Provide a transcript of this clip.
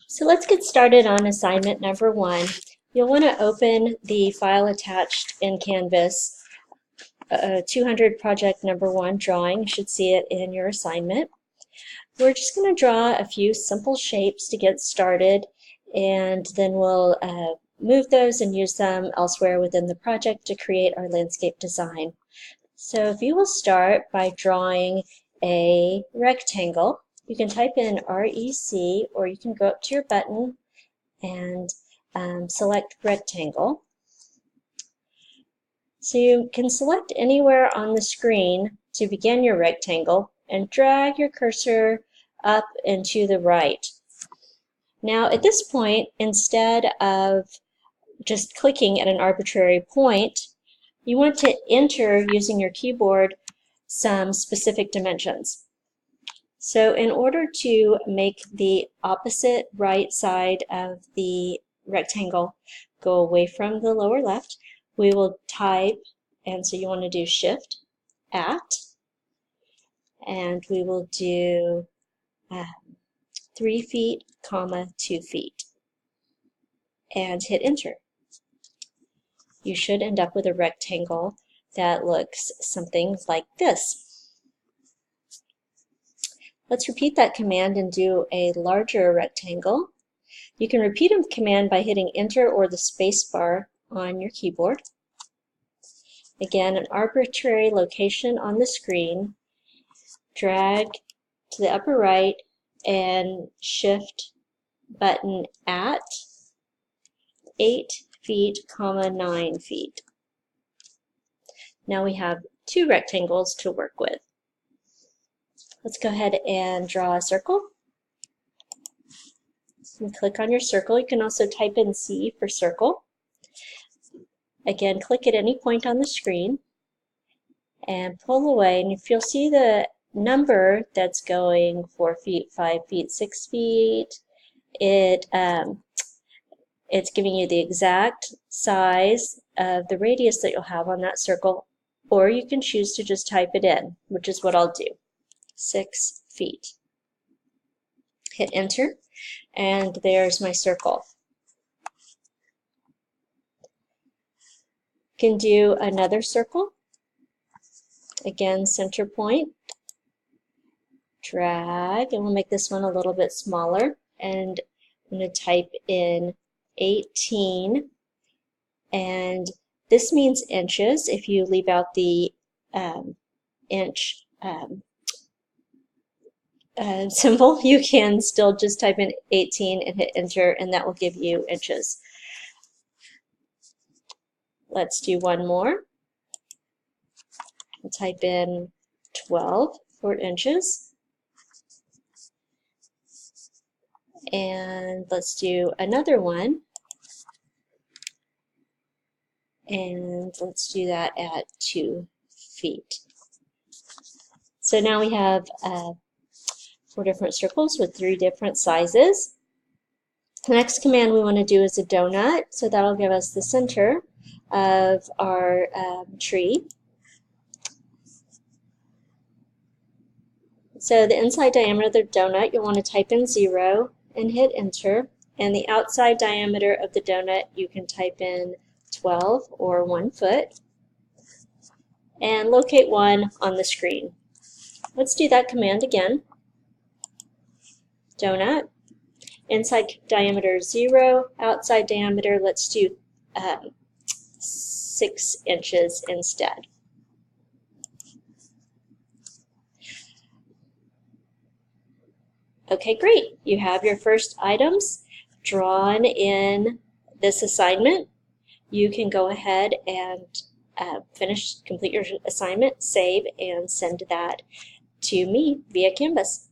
So let's get started on assignment number 1. You'll want to open the file attached in Canvas, 200 project number 1 drawing. You should see it in your assignment. We're just going to draw a few simple shapes to get started, and then we'll move those and use them elsewhere within the project to create our landscape design. So if you will start by drawing a rectangle, you can type in REC, or you can go up to your button and select rectangle. So you can select anywhere on the screen to begin your rectangle and drag your cursor up and to the right. Now at this point, instead of just clicking at an arbitrary point, you want to enter using your keyboard some specific dimensions. So in order to make the opposite right side of the rectangle go away from the lower left, we will type, and so you want to do Shift at, and we will do 3 feet, 2 feet, and hit enter. You should end up with a rectangle that looks something like this. Let's repeat that command and do a larger rectangle. You can repeat a command by hitting Enter or the space bar on your keyboard. Again, an arbitrary location on the screen, drag to the upper right and Shift button at 8 feet, 9 feet. Now we have 2 rectangles to work with. Let's go ahead and draw a circle. And click on your circle. You can also type in C for circle. Again, click at any point on the screen and pull away, and if you'll see the number that's going 4 feet, 5 feet, 6 feet, it's giving you the exact size of the radius that you'll have on that circle, or you can choose to just type it in, which is what I'll do. 6 feet. Hit enter, and there's my circle. You can do another circle. Again, center point. Drag, and we'll make this one a little bit smaller, and I'm going to type in 18, and this means inches. If you leave out the inch symbol, you can still just type in 18 and hit enter, and that will give you inches. Let's do one more. I'll type in 12 for inches. And let's do another one. And let's do that at 2 feet. So now we have 4 different circles with 3 different sizes. The next command we want to do is a donut, so that'll give us the center of our tree. So the inside diameter of the donut, you'll want to type in 0 and hit enter, and the outside diameter of the donut, you can type in 12 or 1 foot, and locate 1 on the screen. Let's do that command again. Donut, inside diameter 0, outside diameter, let's do 6 inches instead. Okay, great. You have your first items drawn in this assignment. You can go ahead and complete your assignment, save, and send that to me via Canvas.